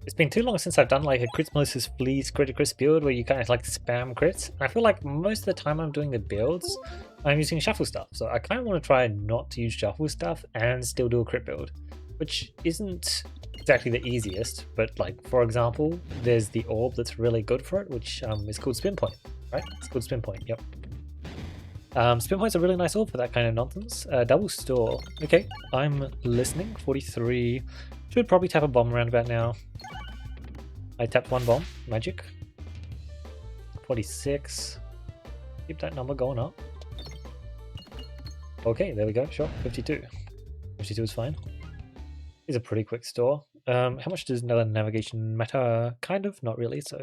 It's been too long since I've done like a crits Melissa's Fleas Critikris build where you kind of like spam crits. And I feel like most of the time I'm doing the builds, I'm using shuffle stuff. So I kind of want to try not to use shuffle stuff and still do a crit build, which isn't exactly the easiest. But like, for example, there's the orb that's really good for it, which is called Spin Point, right? It's called Spin Point, yep. Spin Point's a really nice orb for that kind of nonsense. Double store. Okay, I'm listening. 43. Should probably tap a bomb around about now. I tapped one bomb. Magic. 46. Keep that number going up. Okay, there we go. Sure. 52. 52 is fine. It's a pretty quick store. How much does another navigation matter? Kind of. Not really, so...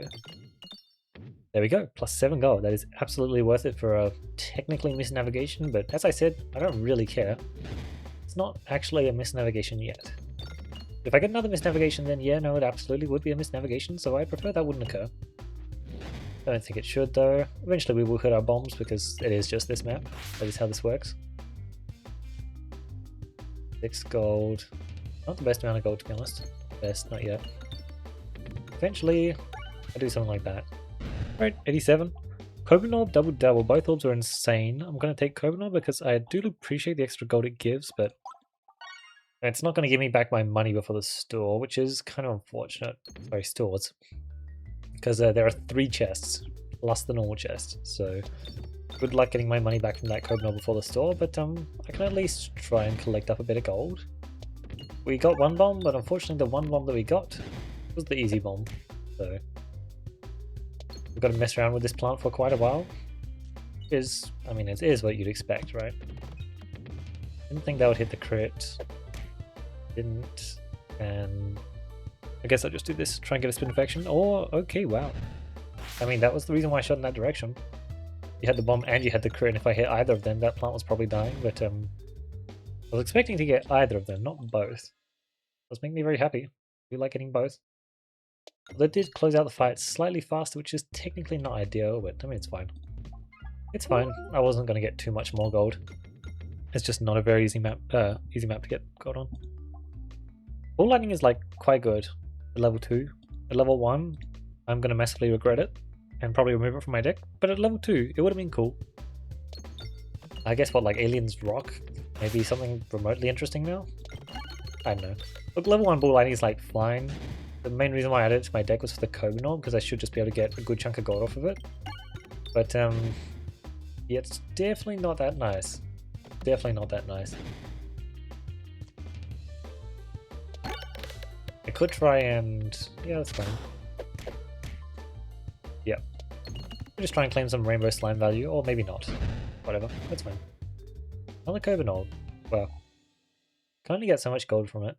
There we go, plus 7 gold. That is absolutely worth it for a technically missed navigation, but as I said, I don't really care. It's not actually a missed navigation yet. If I get another missed navigation, then yeah, no, it absolutely would be a missed navigation, so I prefer that wouldn't occur. I don't think it should though. Eventually we will hit our bombs because it is just this map. That is how this works. 6 gold. Not the best amount of gold to be honest. Best, not yet. Eventually, I'll do something like that. Right, 87. Cobra Orb, double. Both orbs are insane. I'm going to take Cobra Orb because I do appreciate the extra gold it gives, but it's not going to give me back my money before the store, which is kind of unfortunate. Sorry, stores. Because there are 3 chests, plus the normal chest. So, good luck getting my money back from that Cobra Orb before the store, but I can at least try and collect up a bit of gold. We got one bomb, but unfortunately the one bomb that we got was the easy bomb. So... we've got to mess around with this plant for quite a while. I mean, it is what you'd expect, right? Didn't think that would hit the crit. Didn't. And I guess I'll just do this, try and get a spin infection. Or, okay, wow. I mean, that was the reason why I shot in that direction. You had the bomb and you had the crit, and if I hit either of them, that plant was probably dying, but I was expecting to get either of them, not both. That's making me very happy. I do like getting both. That did close out the fight slightly faster, which is technically not ideal, but I mean, it's fine. It's fine. I wasn't going to get too much more gold. It's just not a very easy map to get gold on. Ball lightning is like quite good at level 2. At level 1, I'm going to massively regret it and probably remove it from my deck, but at level 2, it would have been cool. I guess what, like Alien's Rock? Maybe something remotely interesting now? I don't know. Look, level 1 ball lightning is like fine. The main reason why I added it to my deck was for the Cobra Orb, because I should just be able to get a good chunk of gold off of it. But, yeah, it's definitely not that nice. Definitely not that nice. I could try and... yeah, that's fine. Yeah. I'll just try and claim some Rainbow Slime value, or maybe not. Whatever, that's fine. Another Cobra Orb. Well, can only get so much gold from it.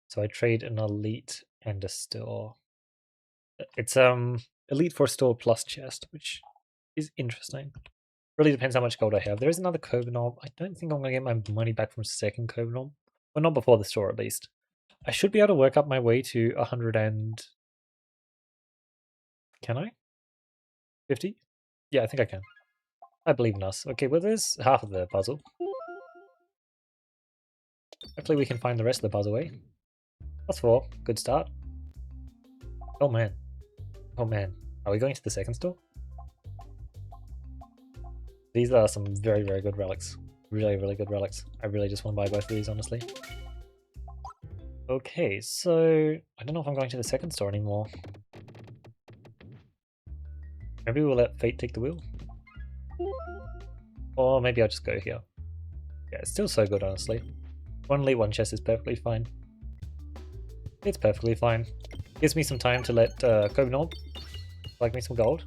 So I trade an elite and a store. It's elite for a store plus chest, which is interesting. Really depends how much gold I have. There is another Cobra Orb. I don't think I'm gonna get my money back from second Cobra Orb. Well, not before the store at least. I should be able to work up my way to 100 and... can I? 50? Yeah, I think I can. I believe in us. Okay, well there's half of the puzzle. Hopefully we can find the rest of the puzzle, eh? Plus 4. Good start. Oh man. Oh man. Are we going to the second store? These are some very, very good relics. Really, really good relics. I really just want to buy both of these, honestly. Okay, so... I don't know if I'm going to the second store anymore. Maybe we'll let fate take the wheel. Or maybe I'll just go here. Yeah, it's still so good, honestly. One elite, one chest is perfectly fine. It's perfectly fine. Gives me some time to let Cobra Orb collect me some gold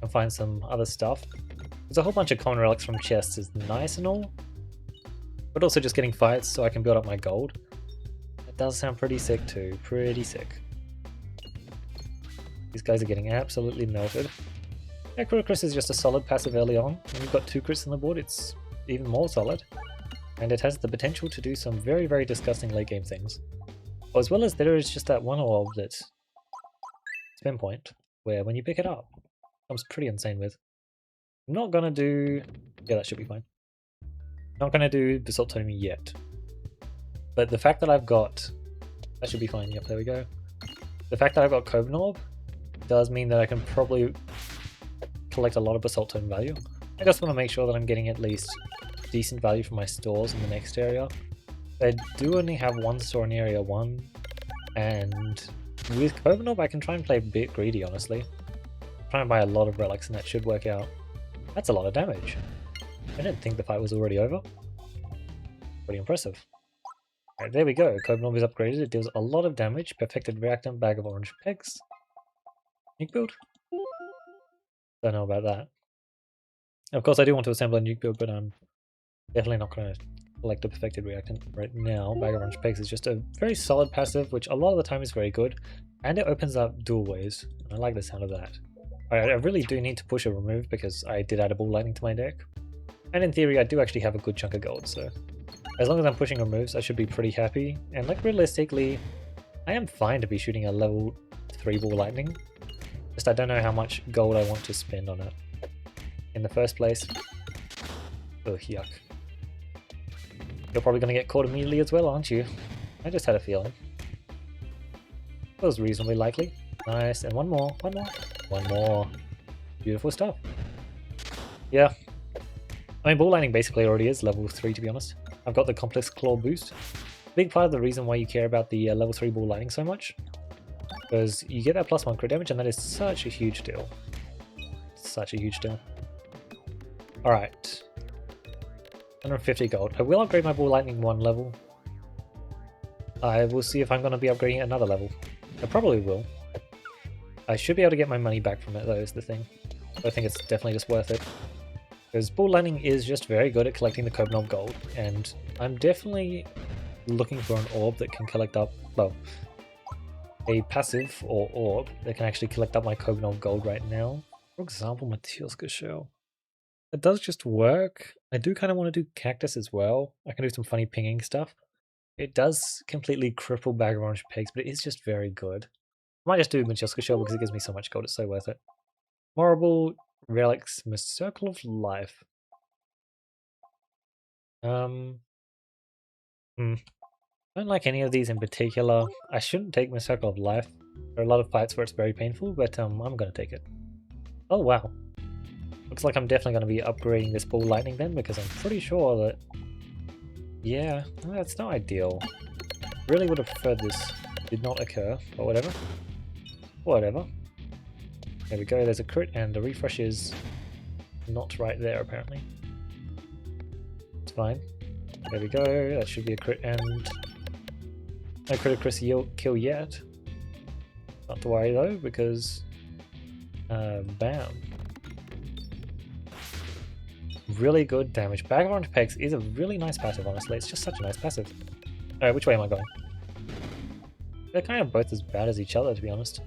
and find some other stuff. There's a whole bunch of common relics from chests is nice and all, but also just getting fights so I can build up my gold. That does sound pretty sick too, pretty sick. These guys are getting absolutely melted. Yeah, Critikris is just a solid passive early on. When you've got 2 crits on the board, it's even more solid. And it has the potential to do some very, very disgusting late game things. As well as there is just that one orb that's Spin Point, where when you pick it up, it comes pretty insane with. I'm not gonna do... yeah, that should be fine. Not gonna do Basalt Tome yet. But the fact that I've got That should be fine. Yep, there we go. The fact that I've got Cobin Orb does mean that I can probably collect a lot of Basalt Totem value. I just want to make sure that I'm getting at least decent value from my stores in the next area. I do only have one store in Area 1, and with Cobin Orb I can try and play a bit greedy, honestly. Try and buy a lot of relics and that should work out. That's a lot of damage. I didn't think the fight was already over. Pretty impressive. Alright, there we go. Cobin Orb is upgraded. It deals a lot of damage. Perfected Reactant, Bag of Orange Pegs. Nuke build? Don't know about that. Of course I do want to assemble a nuke build, but I'm definitely not going to collect a Perfected Reactant right now. Bag of Orange Pegs is just a very solid passive, which a lot of the time is very good. And it opens up dual ways. I like the sound of that. Alright, I really do need to push a remove because I did add a Ball Lightning to my deck. And in theory I do actually have a good chunk of gold, so as long as I'm pushing removes I should be pretty happy. And like realistically, I am fine to be shooting a level 3 Ball Lightning. Just I don't know how much gold I want to spend on it in the first place. Ugh, yuck. You're probably going to get caught immediately as well, aren't you? I just had a feeling. That was reasonably likely. Nice, and one more. One more. Beautiful stuff. Yeah. I mean, Ball Lightning basically already is level 3, to be honest. I've got the Complex Claw boost. Big part of the reason why you care about the level 3 Ball Lightning so much. Because you get that +1 crit damage, and that is such a huge deal. Such a huge deal. Alright. 150 gold. I will upgrade my Ball Lightning 1 level. I will see if I'm going to be upgrading another level. I probably will. I should be able to get my money back from it, though, is the thing. I think it's definitely just worth it. Because Ball Lightning is just very good at collecting the Cobin Orb gold, and I'm definitely looking for an orb that can collect up, well, a passive or orb that can actually collect up my Cobin Orb gold right now. For example, Matilska Shell. It does just work. I do kind of want to do Cactus as well. I can do some funny pinging stuff. It does completely cripple Bag of Orange Pegs, but it is just very good. I might just do Matilska Shell because it gives me so much gold, it's so worth it. Memorable Relics, Circle of Life. Don't like any of these in particular. I shouldn't take my Circle of Life. There are a lot of fights where it's very painful, but I'm gonna take it. Oh wow. Looks like I'm definitely gonna be upgrading this Ball Lightning then, because I'm pretty sure that... Yeah, that's not ideal. Really would have preferred this did not occur, but whatever. Whatever. There we go, there's a crit, and the refresh is not right there apparently. It's fine. There we go, that should be a crit, and no Critikris kill yet. Not to worry though, because bam. Really good damage. Bag of Orange Pegs is a really nice passive, honestly. It's just such a nice passive. Alright, which way am I going? They're kind of both as bad as each other, to be honest.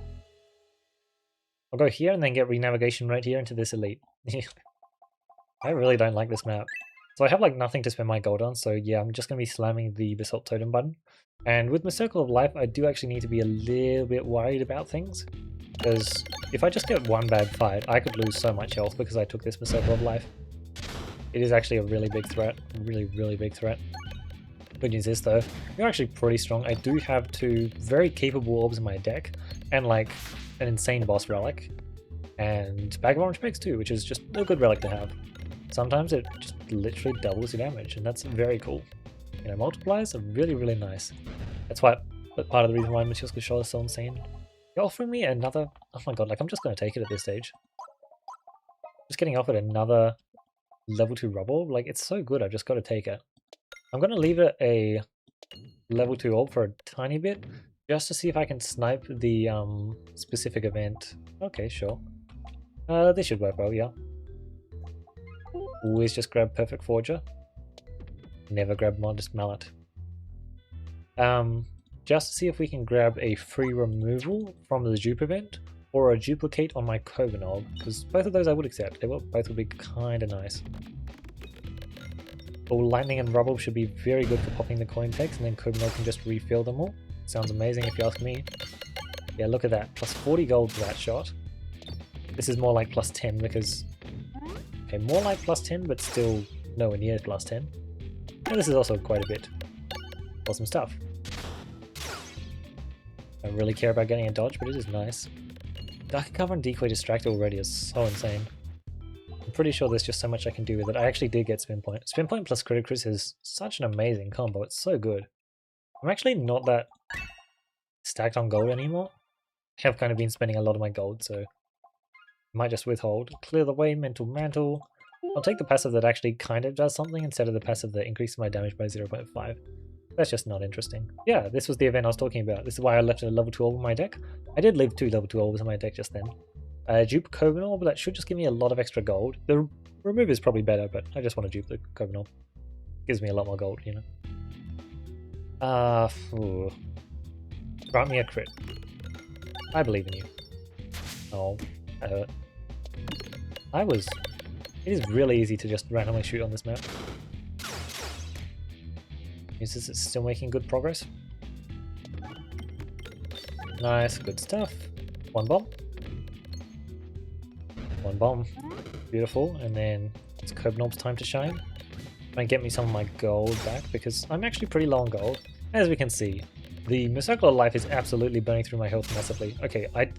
I'll go here and then get renavigation right here into this elite. I really don't like this map. So I have like nothing to spend my gold on, so yeah, I'm just going to be slamming the Basalt Totem button. And with my Circle of Life, I do actually need to be a little bit worried about things. Because if I just get one bad fight, I could lose so much health because I took this Circle of Life. It is actually a really big threat. Really, really big threat. Good news is though, you're actually pretty strong. I do have 2 very capable orbs in my deck, and like an insane boss relic, and Bag of Orange Pegs too, which is just a good relic to have. Sometimes it just literally doubles your damage, and that's very cool. You know, multipliers are really, really nice. That's why, part of the reason why Matilska Shell is so insane. You're offering me another... Oh my god, like I'm just going to take it at this stage. Just getting offered another level 2 rubble, like it's so good, I've just got to take it. I'm going to leave it a level 2 orb for a tiny bit, just to see if I can snipe the specific event. Okay, sure. This should work well, yeah. Always just grab Perfect Forger. Never grab Modest Mallet. Just to see if we can grab a free removal from the dupe event, or a duplicate on my Cobin Orb, because both of those I would accept. They both would be kinda nice. All Lightning and Rubble should be very good for popping the coin pegs, and then Cobin Orb can just refill them all. Sounds amazing if you ask me. Yeah, look at that. Plus 40 gold for that shot. This is more like plus 10 because... Okay, more like plus 10, but still nowhere near plus 10. And this is also quite a bit. Awesome stuff. I don't really care about getting a dodge, but it is nice. Dark Cover and Decoy Distract already is so insane. I'm pretty sure there's just so much I can do with it. I actually did get Spin Point. Spin Point plus Critikris is such an amazing combo. It's so good. I'm actually not that stacked on gold anymore. I have kind of been spending a lot of my gold, so I might just withhold. Clear the way, Mental Mantle. I'll take the passive that actually kind of does something instead of the passive that increases my damage by 0.5. That's just not interesting. Yeah, this was the event I was talking about. This is why I left a level 2 orb in my deck. I did leave 2 level 2 orbs in my deck just then. Dupe Koban Orb, that should just give me a lot of extra gold. The remove is probably better, but I just want to dupe the Koban Orb. Gives me a lot more gold, you know. Grant me a crit. I believe in you. Oh, that hurt. It is really easy to just randomly shoot on this map. Is this still making good progress? Nice, good stuff. One bomb. One bomb. Beautiful. And then it's Koban Orb's time to shine. And get me some of my gold back because I'm actually pretty low on gold. As we can see, the Circle of Life is absolutely burning through my health massively. Okay, I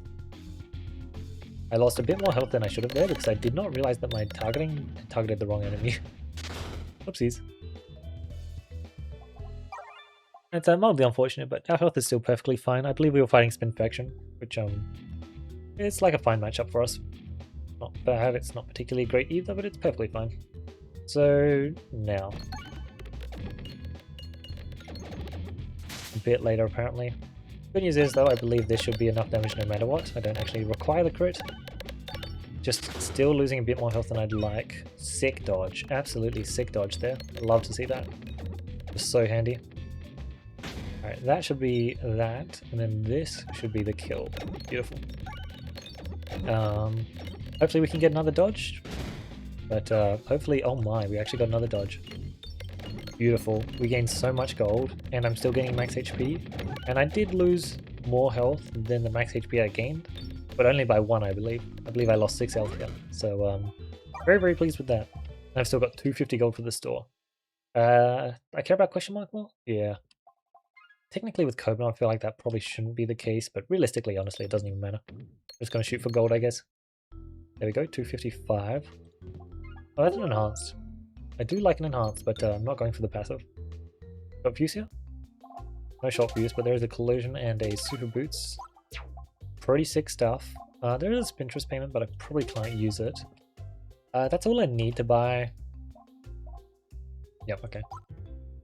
lost a bit more health than I should have there because I did not realize that my targeting targeted the wrong enemy. Oopsies. It's mildly unfortunate, but our health is still perfectly fine. I believe we were fighting Spinfaction, which it's like a fine matchup for us. Not bad, it's not particularly great either, but it's perfectly fine. So now. A bit later apparently. Good news is though, I believe this should be enough damage no matter what. I don't actually require the crit. Just still losing a bit more health than I'd like. Sick dodge. Absolutely sick dodge there. Love to see that. Just so handy. Alright, that should be that, and then this should be the kill. Beautiful. Hopefully we can get another dodge. But hopefully, oh my, we actually got another dodge. Beautiful. We gained so much gold, and I'm still getting max HP. And I did lose more health than the max HP I gained, but only by 1, I believe. I believe I lost 6 health here. So, very, very pleased with that. And I've still got 250 gold for the store. I care about question mark more? Yeah. Technically with Koban, I feel like that probably shouldn't be the case, but realistically, honestly, it doesn't even matter. I'm just going to shoot for gold, I guess. There we go, 255. Oh, that's an enhanced. I do like an enhanced, but I'm not going for the passive. Got fuse here? No short fuse, but there is a collision and a super boots. Pretty sick stuff. There is a Spintress payment, but I probably can't use it. That's all I need to buy. Yep, okay.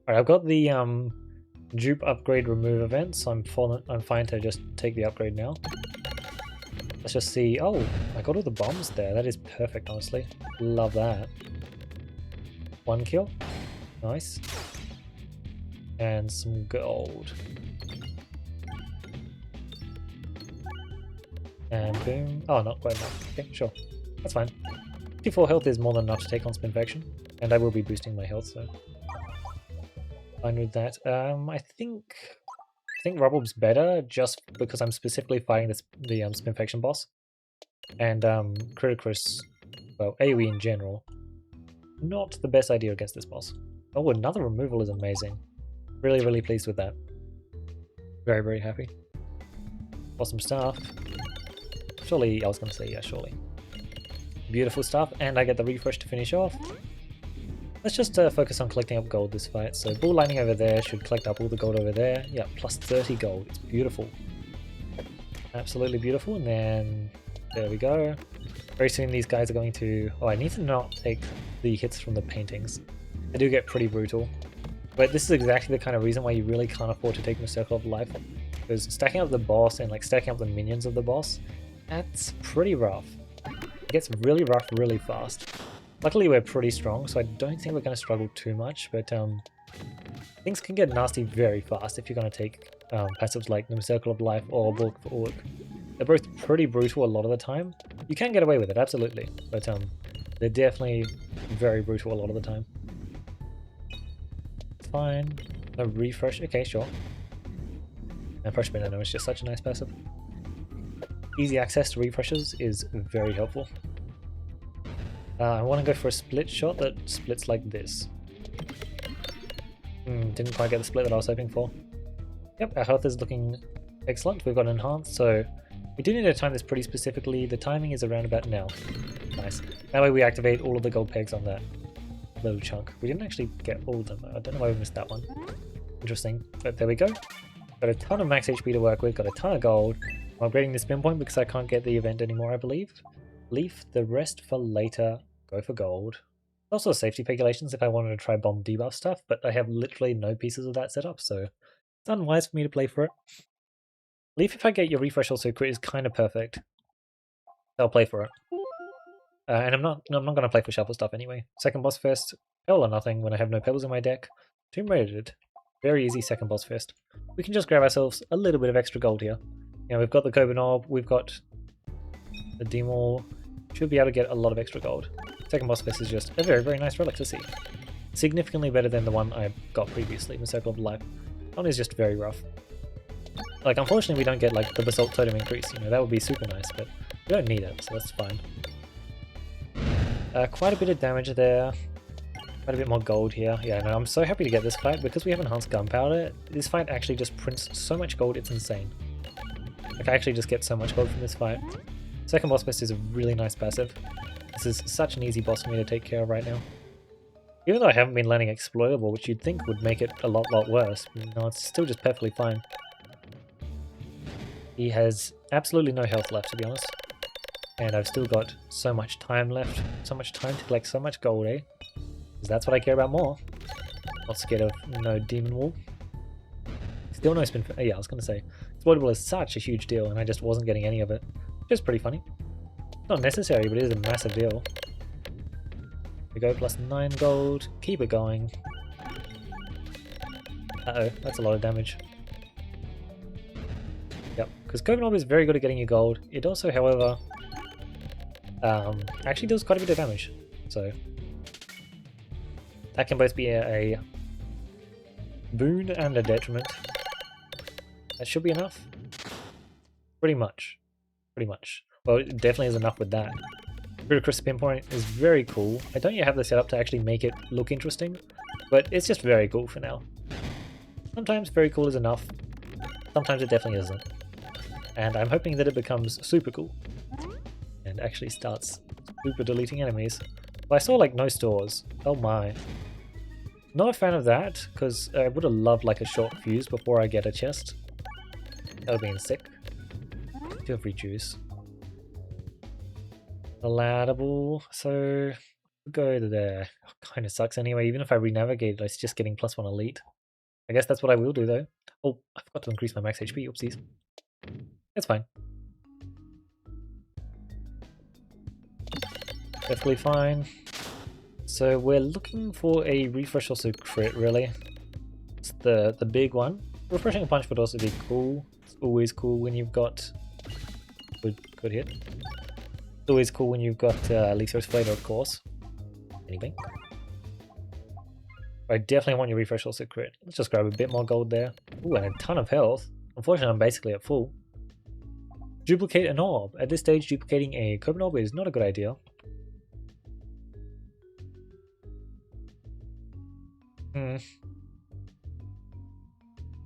Alright, I've got the dupe upgrade remove event, so I'm fine to just take the upgrade now. Let's just see. Oh, I got all the bombs there. That is perfect, honestly. Love that. 1 kill. Nice. And some gold. And boom. Oh, not quite enough. Okay, sure. That's fine. 54 health is more than enough to take on Spinfaction. And I will be boosting my health, so fine with that. I think Rubble's better just because I'm specifically fighting the Spinfaction boss. And Critikris, well, AoE in general, not the best idea against this boss. Oh, another removal is amazing. Really, really pleased with that. Very, very happy. Awesome stuff. Surely, I was going to say, yeah, surely. Beautiful stuff, and I get the refresh to finish off. Let's just focus on collecting up gold this fight. So bull lightning over there should collect up all the gold over there. Yeah, plus 30 gold. It's beautiful. Absolutely beautiful. And then there we go. Very soon these guys are going to... Oh, I need to not take the hits from the paintings. They do get pretty brutal. But this is exactly the kind of reason why you really can't afford to take the Circle of Life. Because stacking up the boss and like stacking up the minions of the boss, that's pretty rough. It gets really rough really fast. Luckily we're pretty strong, so I don't think we're going to struggle too much, but things can get nasty very fast if you're going to take passives like the Circle of Life or Bulk for Orc. They're both pretty brutal a lot of the time. You can get away with it, absolutely, but they're definitely very brutal a lot of the time. It's fine. No refresh, okay, sure. And Fresh Banana is just such a nice passive. Easy access to refreshes is very helpful. I want to go for a split shot that splits like this. Didn't quite get the split that I was hoping for. Yep, our health is looking Excellent, we've got enhanced, so we do need to time this pretty specifically. The timing is around about now. Nice. That way we activate all of the gold pegs on that little chunk. We didn't actually get all of them though. I don't know why we missed that one. Interesting, but there we go. Got a ton of max HP to work with, got a ton of gold. I'm upgrading the spin point because I can't get the event anymore, I believe. Leave the rest for later. Go for gold. Also safety regulations if I wanted to try bomb debuff stuff, but I have literally no pieces of that set up, so it's unwise for me to play for it. Leave if I get your refresh also crit is kind of perfect. I'll play for it. And I'm not going to play for shuffle stuff anyway. Second boss first, pebble or nothing when I have no pebbles in my deck. Tomb Raided. Very easy second boss first. We can just grab ourselves a little bit of extra gold here. You know, we've got the Koban Orb, we've got the Demol. Should be able to get a lot of extra gold. Second boss first is just a very, very nice relic to see. Significantly better than the one I got previously, the Circle of Life. That one is just very rough. Like, unfortunately we don't get like the Basalt Totem increase, you know, that would be super nice, but we don't need it, so that's fine. Quite a bit of damage there. Quite a bit more gold here. Yeah, no, I'm so happy to get this fight because we have enhanced gunpowder. This fight actually just prints so much gold, it's insane. Like, I actually just get so much gold from this fight. Second boss quest is a really nice passive. This is such an easy boss for me to take care of right now. Even though I haven't been landing exploitable, which you'd think would make it a lot worse, no, it's still just perfectly fine. He has absolutely no health left, to be honest. And I've still got so much time left, so much time to collect so much gold, eh? Because that's what I care about more. Not scared of no demon wool. Still no spin. Yeah, I was going to say, exploitable is such a huge deal, and I just wasn't getting any of it. Which is pretty funny. Not necessary, but it is a massive deal. There we go, plus 9 gold. Keep it going. Uh-oh, that's a lot of damage. Yep, because Koban Orb is very good at getting you gold. It also, however, actually does quite a bit of damage. So that can both be a boon and a detriment. That should be enough. Pretty much. Pretty much. Well, it definitely is enough with that. Critikris spin point is very cool. I don't yet have the setup to actually make it look interesting, but it's just very cool for now. Sometimes very cool is enough. Sometimes it definitely isn't. And I'm hoping that it becomes super cool. And actually starts super deleting enemies. But I saw like no stores. Oh my. Not a fan of that, because I would have loved like a short fuse before I get a chest. That would have been sick. Feel free juice. Allowable, so go to there. Oh, kind of sucks anyway, even if I re-navigate, it's just getting +1 elite. I guess that's what I will do though. Oh, I forgot to increase my max HP, oopsies. It's fine. Definitely fine. So we're looking for a refresh also crit, really. It's the big one. Refreshing a punch would also be cool. It's always cool when you've got good hit. It's always cool when you've got Lethos Flater, of course. Anything. I definitely want your refresh also crit. Let's just grab a bit more gold there. Ooh, and a ton of health. Unfortunately, I'm basically at full. Duplicate an orb. At this stage, duplicating a Koban orb is not a good idea.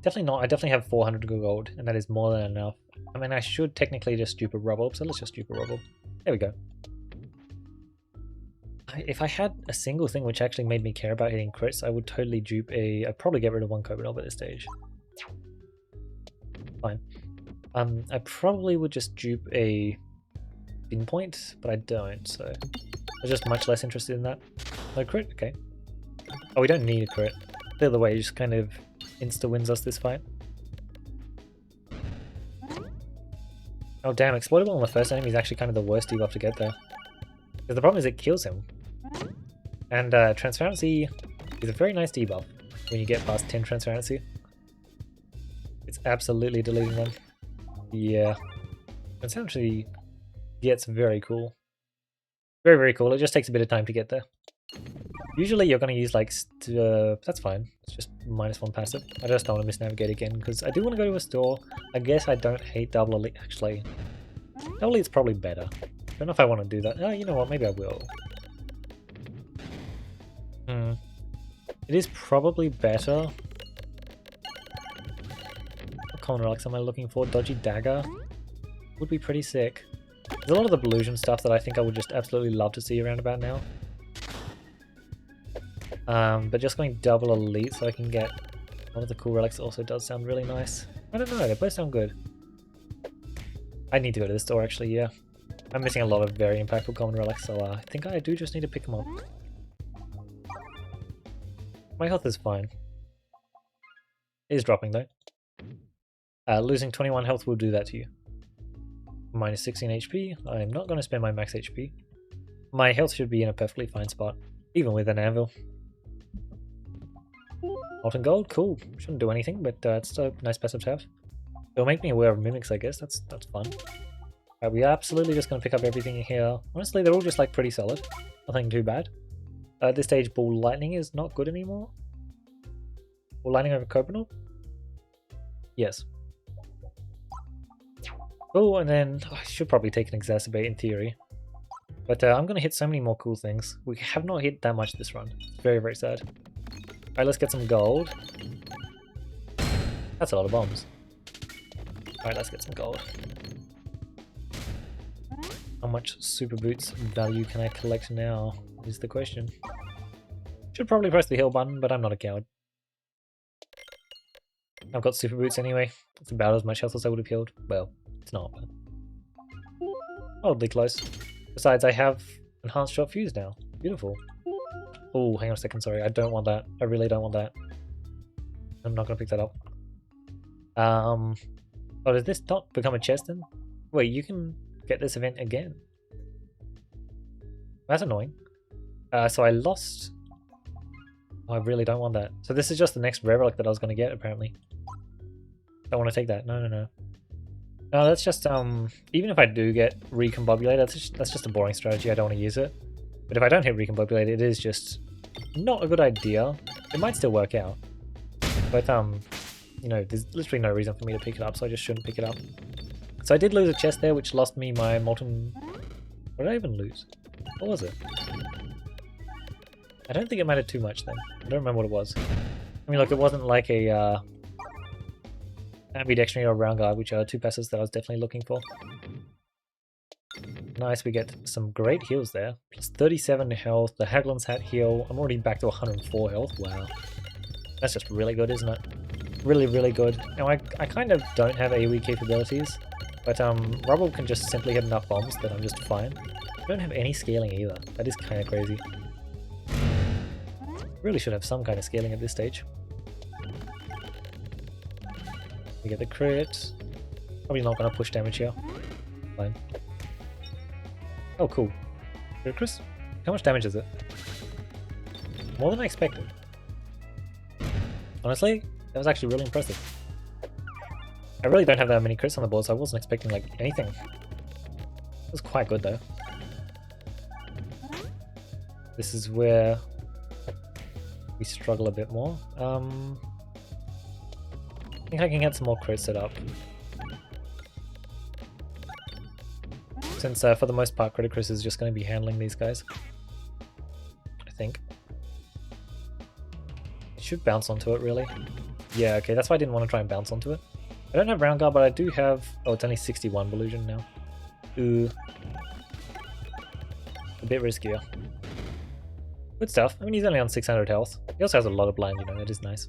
Definitely not. I definitely have 400 gold, and that is more than enough. I mean, I should technically just dupe a rub orb, so let's just dupe a rub orb. There we go. If I had a single thing which actually made me care about hitting crits, I would totally dupe a... I'd probably get rid of one Koban orb at this stage. Fine. I probably would just dupe a spin point, but I don't, so I'm just much less interested in that. No crit? Okay. Oh, we don't need a crit. The other way just kind of insta-wins us this fight. Oh damn, exploitable on the first enemy is actually kind of the worst debuff to get there. Because the problem is it kills him. And transparency is a very nice debuff when you get past 10 transparency. It's absolutely deleting them. Yeah. Transparency gets very cool. Very, very cool. It just takes a bit of time to get there. Usually you're going to use like... that's fine. It's just -1 passive. I just don't want to misnavigate again because I do want to go to a store. I guess I don't hate double elite. Actually, double elite's probably better. I don't know if I want to do that. Oh, you know what? Maybe I will. It is probably better. common relics am I looking for? Dodgy Dagger would be pretty sick. There's a lot of the Belusion stuff that I think I would just absolutely love to see around about now. But just going double elite so I can get one of the cool relics also does sound really nice. I don't know, they both sound good. I need to go to the store actually, yeah. I'm missing a lot of very impactful common relics, so I think I do just need to pick them up. My health is fine. It is dropping though. Losing 21 health will do that to you. Minus 16 HP. I'm not going to spend my max HP. My health should be in a perfectly fine spot, even with an anvil. Molten gold, cool. Shouldn't do anything, but it's a nice passive to have. It'll make me aware of mimics, I guess. That's fun. We're absolutely just going to pick up everything here. Honestly, they're all just like pretty solid. Nothing too bad. At this stage, Ball Lightning is not good anymore. Ball Lightning over Copenhagen? Yes. Oh, and then I should probably take an Exacerbate in theory. But I'm going to hit so many more cool things. We have not hit that much this run. It's very, very sad. Alright, let's get some gold. That's a lot of bombs. Alright, let's get some gold. How much Super Boots value can I collect now, is the question. Should probably press the heal button, but I'm not a coward. I've got Super Boots anyway. It's about as much health as I would have healed. Well, it's not, but oddly close. Besides, I have Enhanced Shot Fuse now. Beautiful. Oh, hang on a second, sorry. I don't want that. I really don't want that. I'm not going to pick that up. Oh, does this not become a chest then? Wait, you can get this event again. That's annoying. So I lost... Oh, I really don't want that. So this is just the next relic that I was going to get, apparently. Don't want to take that. No. No, that's just, even if I do get Recombobulate, that's just a boring strategy. I don't want to use it. But if I don't hit Recombobulate, it is just not a good idea. It might still work out. But, you know, there's literally no reason for me to pick it up, so I just shouldn't pick it up. So I did lose a chest there, which lost me my molten... What did I even lose? What was it? I don't think it mattered too much then. I don't remember what it was. I mean, look, it wasn't like a ambidextrous or round guard, which are two passes that I was definitely looking for. Nice, we get some great heals there. Plus 37 health, the Haglund's Hat heal. I'm already back to 104 health. Wow. That's just really good, isn't it? Really, really good. Now, I kind of don't have AoE capabilities, but Rubble can just simply hit enough bombs that I'm just fine. I don't have any scaling either. That is kind of crazy. Really should have some kind of scaling at this stage. We get the crit. Probably not going to push damage here. Fine. Oh, cool. Critikris? How much damage is it? More than I expected. Honestly, that was actually really impressive. I really don't have that many crits on the board, so I wasn't expecting like anything. It was quite good though. This is where we struggle a bit more. I think I can get some more crits set up. Since for the most part Critikris is just going to be handling these guys. I think. It should bounce onto it really. Yeah, okay, that's why I didn't want to try and bounce onto it. I don't have round guard, but I do have... Oh, it's only 61 Belusion now. Ooh. A bit riskier. Good stuff. I mean, he's only on 600 health. He also has a lot of blind, you know, that is nice.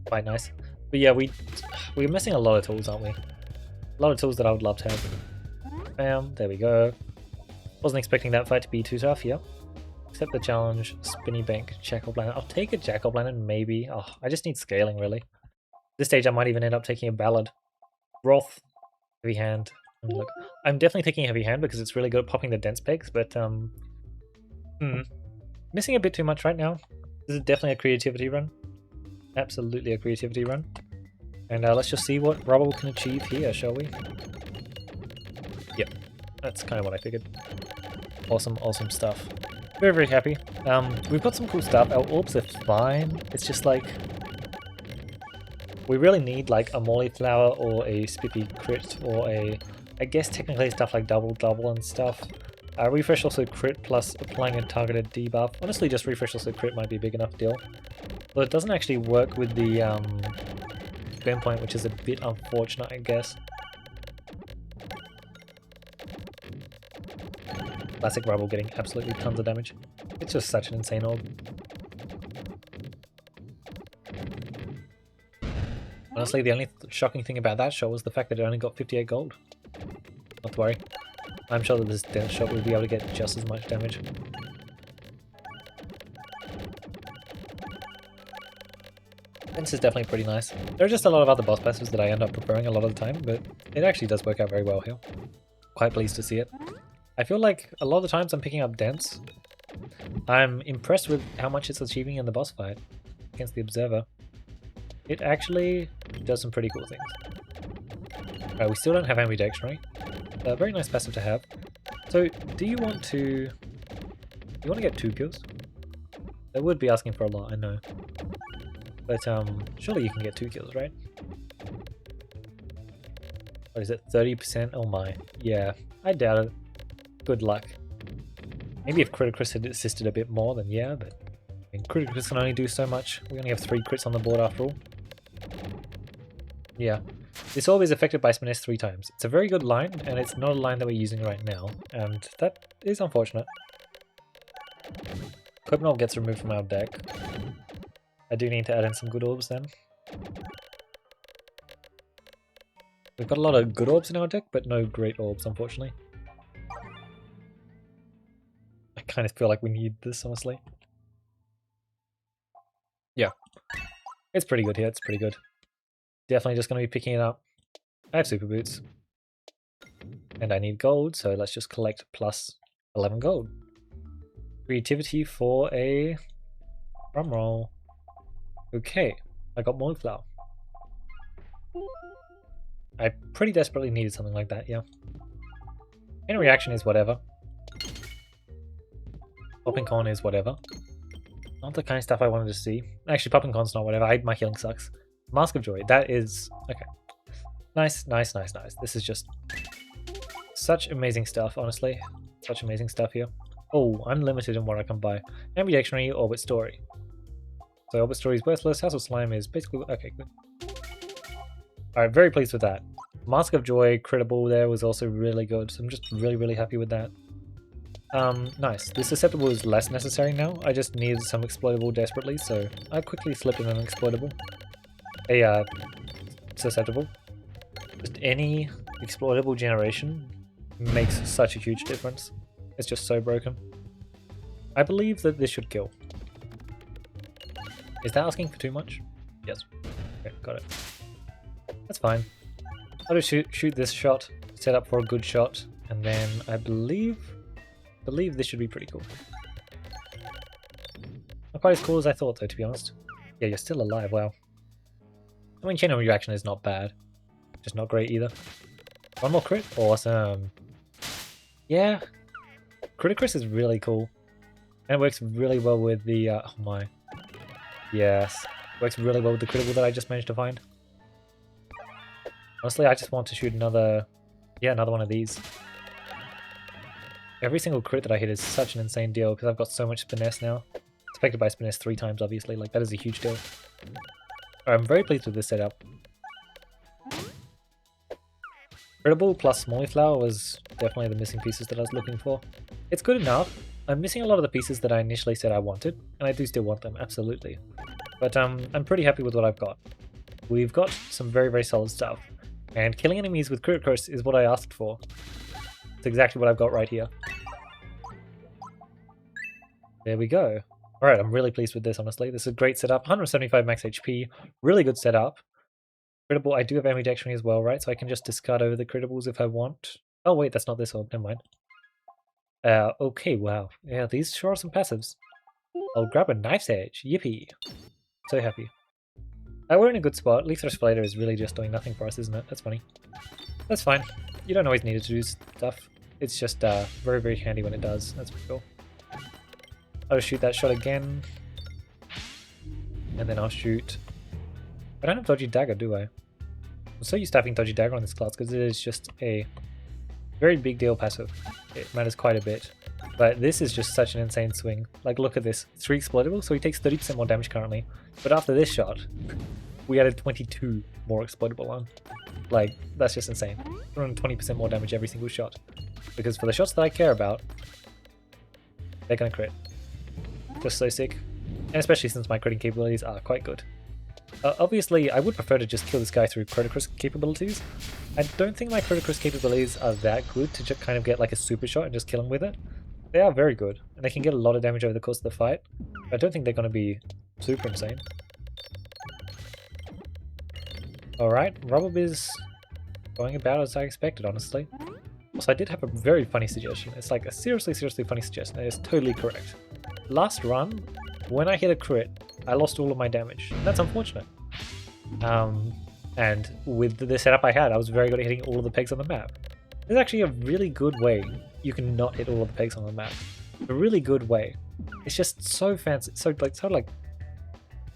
Quite nice. But yeah, we're missing a lot of tools, aren't we? A lot of tools that I would love to have. Bam, there we go. Wasn't expecting that fight to be too tough, yeah. Accept the challenge, Spinny Bank, Jackal Planet. I'll take a Jackal Planet, maybe. Oh, I just need scaling, really. At this stage, I might even end up taking a Ballad. Broth, Heavy Hand. And look, I'm definitely taking a Heavy Hand because it's really good at popping the dense pegs, but missing a bit too much right now. This is definitely a creativity run. Absolutely a creativity run. And let's just see what Rubble can achieve here, shall we? Yep, that's kind of what I figured. Awesome, awesome stuff. Very, very happy. We've got some cool stuff. Our orbs are fine. It's just like... We really need like a Molliflower or a Spippy crit or a... I guess technically stuff like double and stuff. Refresh also crit plus applying a targeted debuff. Honestly, just refresh also crit might be a big enough deal. But it doesn't actually work with the burn point, which is a bit unfortunate, I guess. Classic Rubble getting absolutely tons of damage. It's just such an insane orb. Honestly, the only shocking thing about that shot was the fact that it only got 58 gold. Not to worry. I'm sure that this dance shot will be able to get just as much damage. This is definitely pretty nice. There are just a lot of other boss passives that I end up preferring a lot of the time, but it actually does work out very well here. Quite pleased to see it. I feel like a lot of the times I'm picking up Dents. I'm impressed with how much it's achieving in the boss fight against the Observer. It actually does some pretty cool things. Alright, we still don't have ambidextrony. A very nice passive to have. So, do you want to get 2 kills? That would be asking for a lot, I know. But surely you can get 2 kills, right? What is it, 30%? Oh my. Yeah, I doubt it. Good luck. Maybe if Critikris had assisted a bit more, then yeah, but I mean, Critikris can only do so much. We only have 3 crits on the board after all. Yeah. This orb is affected by Spiness 3 times. It's a very good line, and it's not a line that we're using right now, and that is unfortunate. Copenhagen gets removed from our deck. I do need to add in some good orbs then. We've got a lot of good orbs in our deck, but no great orbs, unfortunately. I kind of feel like we need this, honestly. Yeah. It's pretty good here, it's pretty good. Definitely just going to be picking it up. I have super boots. And I need gold, so let's just collect plus 11 gold. Creativity for a drum roll. Okay, I got Moonflower. I pretty desperately needed something like that, yeah. Chain reaction is whatever. Popping corn is whatever. Not the kind of stuff I wanted to see. Actually, popping corn's not whatever. My healing sucks. Mask of Joy, that is... okay. Nice, nice, nice, nice. This is just such amazing stuff, honestly. Such amazing stuff here. Oh, I'm limited in what I can buy. Ambidextrony, Orbit Story. So Orbit Story is worthless. House of Slime is basically... okay, good. Alright, very pleased with that. Mask of Joy, Critable there was also really good. So I'm just really, really happy with that. Nice. This Susceptible is less necessary now. I just needed some Exploitable desperately, so I quickly slipped in an Exploitable. A Susceptible. Just any Exploitable generation makes such a huge difference. It's just so broken. I believe that this should kill. Is that asking for too much? Yes. Okay, got it. That's fine. I'll just shoot this shot, set up for a good shot, and then I believe this should be pretty cool. Not quite as cool as I thought though, to be honest. Yeah, you're still alive, wow. I mean, chain of reaction is not bad. Just not great either. One more crit? Awesome. Yeah. Critikris is really cool. And it works really well with the, oh my. Yes. Works really well with the critical that I just managed to find. Honestly, I just want to shoot another, yeah, another one of these. Every single crit that I hit is such an insane deal because I've got so much Spiness now. It's affected by Spiness 3 times, obviously. Like, that is a huge deal. I'm very pleased with this setup. Critical plus Moonflower was definitely the missing pieces that I was looking for. It's good enough. I'm missing a lot of the pieces that I initially said I wanted, and I do still want them, absolutely. But I'm pretty happy with what I've got. We've got some very, very solid stuff. And killing enemies with Critikris is what I asked for. It's exactly what I've got right here. There we go. Alright, I'm really pleased with this, honestly. This is a great setup. 175 max HP. Really good setup. Critable, I do have ambidextrony as well, right? So I can just discard over the critables if I want. Oh wait, that's not this one. Never mind. Okay, wow. Yeah, these sure are some passives. I'll grab a Knife's Edge. Yippee. So happy. We're in a good spot. Leaf Thrust Flater is really just doing nothing for us, isn't it? That's funny. That's fine. You don't always need it to do stuff. It's just very, very handy when it does. That's pretty cool. I'll shoot that shot again. And then I'll shoot... I don't have Dodgy Dagger, do I? I'm so used to having Dodgy Dagger on this class because it is just a very big deal passive. It matters quite a bit. But this is just such an insane swing. Like, look at this. 3 exploitable, so he takes 30% more damage currently. But after this shot, we added 22 more exploitable on. Like, that's just insane. 220% more damage every single shot. Because for the shots that I care about, they're gonna crit. Just so sick. And especially since my critting capabilities are quite good. Obviously, I would prefer to just kill this guy through Critikris capabilities. I don't think my Critikris capabilities are that good to just kind of get like a super shot and just kill him with it. They are very good, and they can get a lot of damage over the course of the fight. But I don't think they're going to be super insane. Alright, Rubber is going about as I expected, honestly. Also, I did have a very funny suggestion. It's like a seriously funny suggestion. It is totally correct. Last run, when I hit a crit, I lost all of my damage. That's unfortunate. And with the setup I had, I was very good at hitting all of the pegs on the map. There's actually a really good way you can not hit all of the pegs on the map. A really good way. It's just so fancy, so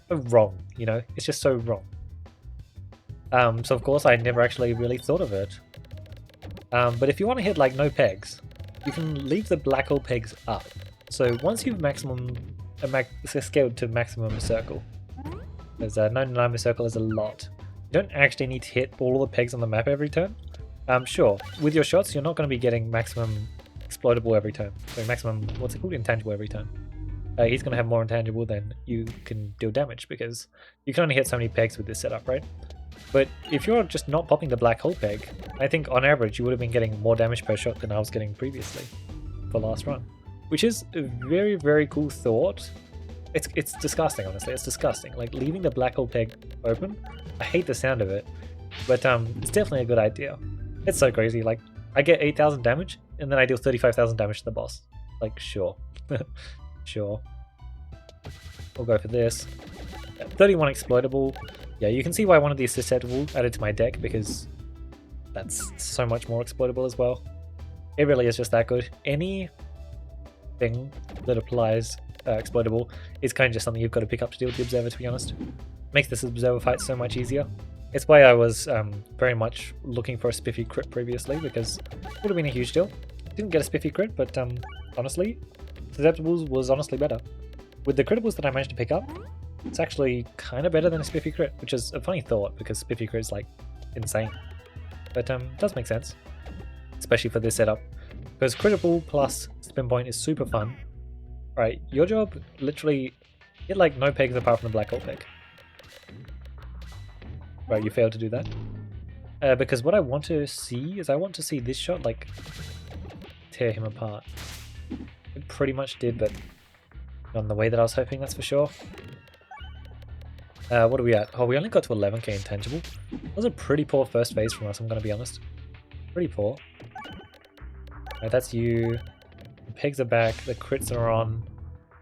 wrong, you know? It's just so wrong. So of course I never actually really thought of it. But if you want to hit like no pegs, you can leave the black hole pegs up. So once you've scaled to maximum circle, because 99 circle is a lot. You don't actually need to hit all of the pegs on the map every turn. Sure, with your shots you're not going to be getting maximum exploitable every turn. So maximum, what's it called? Intangible every turn. He's going to have more intangible than you can deal damage because you can only hit so many pegs with this setup, right? But if you're just not popping the black hole peg, I think on average you would have been getting more damage per shot than I was getting previously for last run. Which is a very cool thought. It's disgusting, honestly. It's disgusting. Like leaving the black hole peg open. I hate the sound of it, but it's definitely a good idea. It's so crazy. Like I get 8,000 damage, and then I deal 35,000 damage to the boss. Like sure, sure. We'll go for this. 31 exploitable. Yeah, you can see why I wanted the susceptible added to my deck because that's so much more exploitable as well. It really is just that good. Any thing that applies exploitable is kind of just something you've got to pick up to deal with the Observer, to be honest. Makes this Observer fight so much easier. It's why I was very much looking for a spiffy crit previously, because it would have been a huge deal. Didn't get a spiffy crit, but honestly, Susceptibles was honestly better. With the critables that I managed to pick up, it's actually kind of better than a spiffy crit, which is a funny thought, because spiffy crit is like insane. But it does make sense, especially for this setup. Because critical plus spin point is super fun. Right, your job, literally, hit like no pegs apart from the black hole peg. Right, you failed to do that. Because what I want to see is I want to see this shot like tear him apart. It pretty much did, but not in the way that I was hoping, that's for sure. What are we at? Oh, we only got to 11k intangible. That was a pretty poor first phase from us, I'm going to be honest. Pretty poor. Right, that's you. The pegs are back, the crits are on.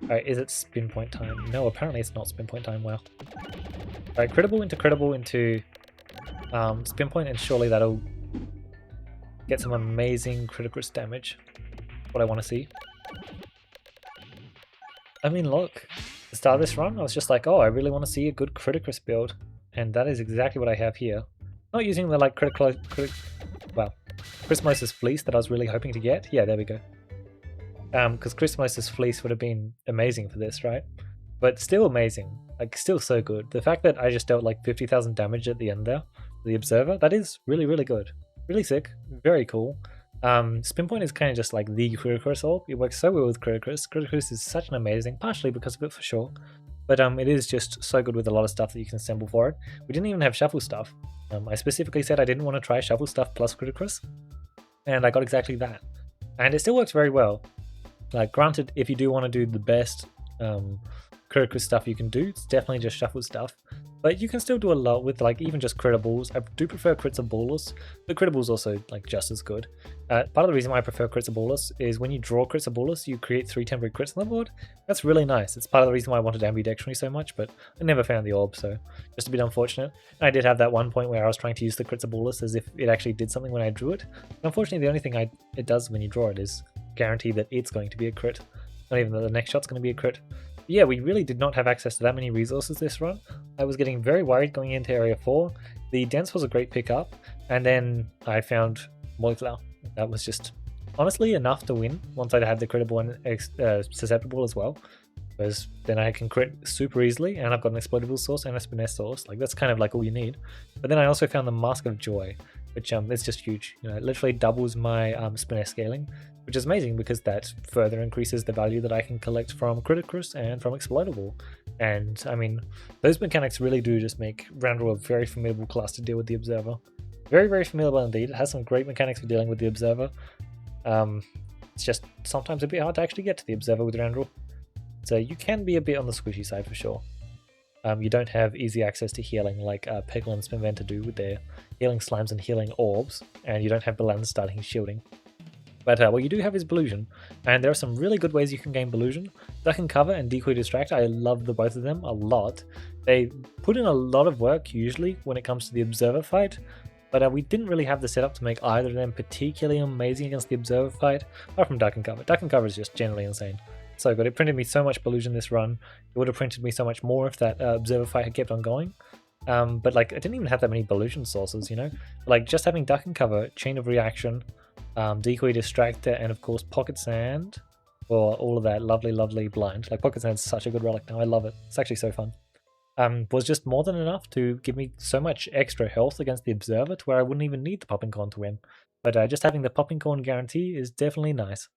Alright, is it spin point time? No, apparently it's not spin point time, wow. Alright, critical into spin point, and surely that'll get some amazing Critikris damage. What I want to see. I mean, look, at the start of this run, I was just like, oh, I really want to see a good Critikris build, and that is exactly what I have here. Not using the like Christmas's Fleece that I was really hoping to get. Yeah, there we go. Because Christmas's Fleece would have been amazing for this, right? But still amazing, like still so good. The fact that I just dealt like 50,000 damage at the end there, the Observer, that is really, really good. Really sick, very cool. Spin point is kind of just like the Critikris orb. It works so well with Critikris. Critikris is such an amazing, partially because of it for sure, but it is just so good with a lot of stuff that you can assemble for it. We didn't even have shuffle stuff. I specifically said I didn't want to try shuffle stuff plus Critikris, and I got exactly that. And it still works very well. Like, granted, if you do want to do the best Critikris stuff you can do, it's definitely just shuffle stuff. But you can still do a lot with like even just critables. I do prefer crits of ballers, but critables also like just as good. Part of the reason why I prefer crits of ballers is when you draw crits of ballers, you create 3 temporary crits on the board. That's really nice. It's part of the reason why I wanted ambidextrony so much, but I never found the orb, so just a bit unfortunate. And I did have that one point where I was trying to use the crits of ballers as if it actually did something when I drew it. And unfortunately, the only thing it does when you draw it is guarantee that it's going to be a crit. Not even that the next shot's going to be a crit. Yeah, we really did not have access to that many resources this run. I was getting very worried going into Area 4. The Dance was a great pickup, and then I found Moiflower. That was just honestly enough to win once I had the critical and susceptible as well. because then I can crit super easily, and I've got an explodable source and a finesse source. Like, that's kind of like all you need. But then I also found the Mask of Joy, which is just huge. You know, it literally doubles my finesse scaling, which is amazing because that further increases the value that I can collect from Critikris and from explodable. And I mean, those mechanics really do just make Randall a very formidable class to deal with the Observer. Very, very formidable indeed. It has some great mechanics for dealing with the Observer. It's just sometimes a bit hard to actually get to the Observer with Randall. So you can be a bit on the squishy side for sure. You don't have easy access to healing like Peglin's been meant to do with their healing slimes and healing orbs, and you don't have Belen's starting shielding. But what you do have is Belusion, and there are some really good ways you can gain Belusion. Duck and Cover and Decoy Distract, I love the both of them a lot. They put in a lot of work usually when it comes to the Observer fight, but we didn't really have the setup to make either of them particularly amazing against the Observer fight, apart from Duck and Cover. Duck and Cover is just generally insane. So good. It printed me so much Belusion this run. It would have printed me so much more if that Observer fight had kept on going. But like, I didn't even have that many Belusion sources, you know? Like, just having Duck and Cover, Chain of Reaction, Decoy Distractor, and of course Pocket Sand, for all of that lovely, lovely blind. Like, Pocket Sand's such a good relic now. I love it. It's actually so fun. Was just more than enough to give me so much extra health against the Observer to where I wouldn't even need the Popping Corn to win. But just having the Popping Corn guarantee is definitely nice.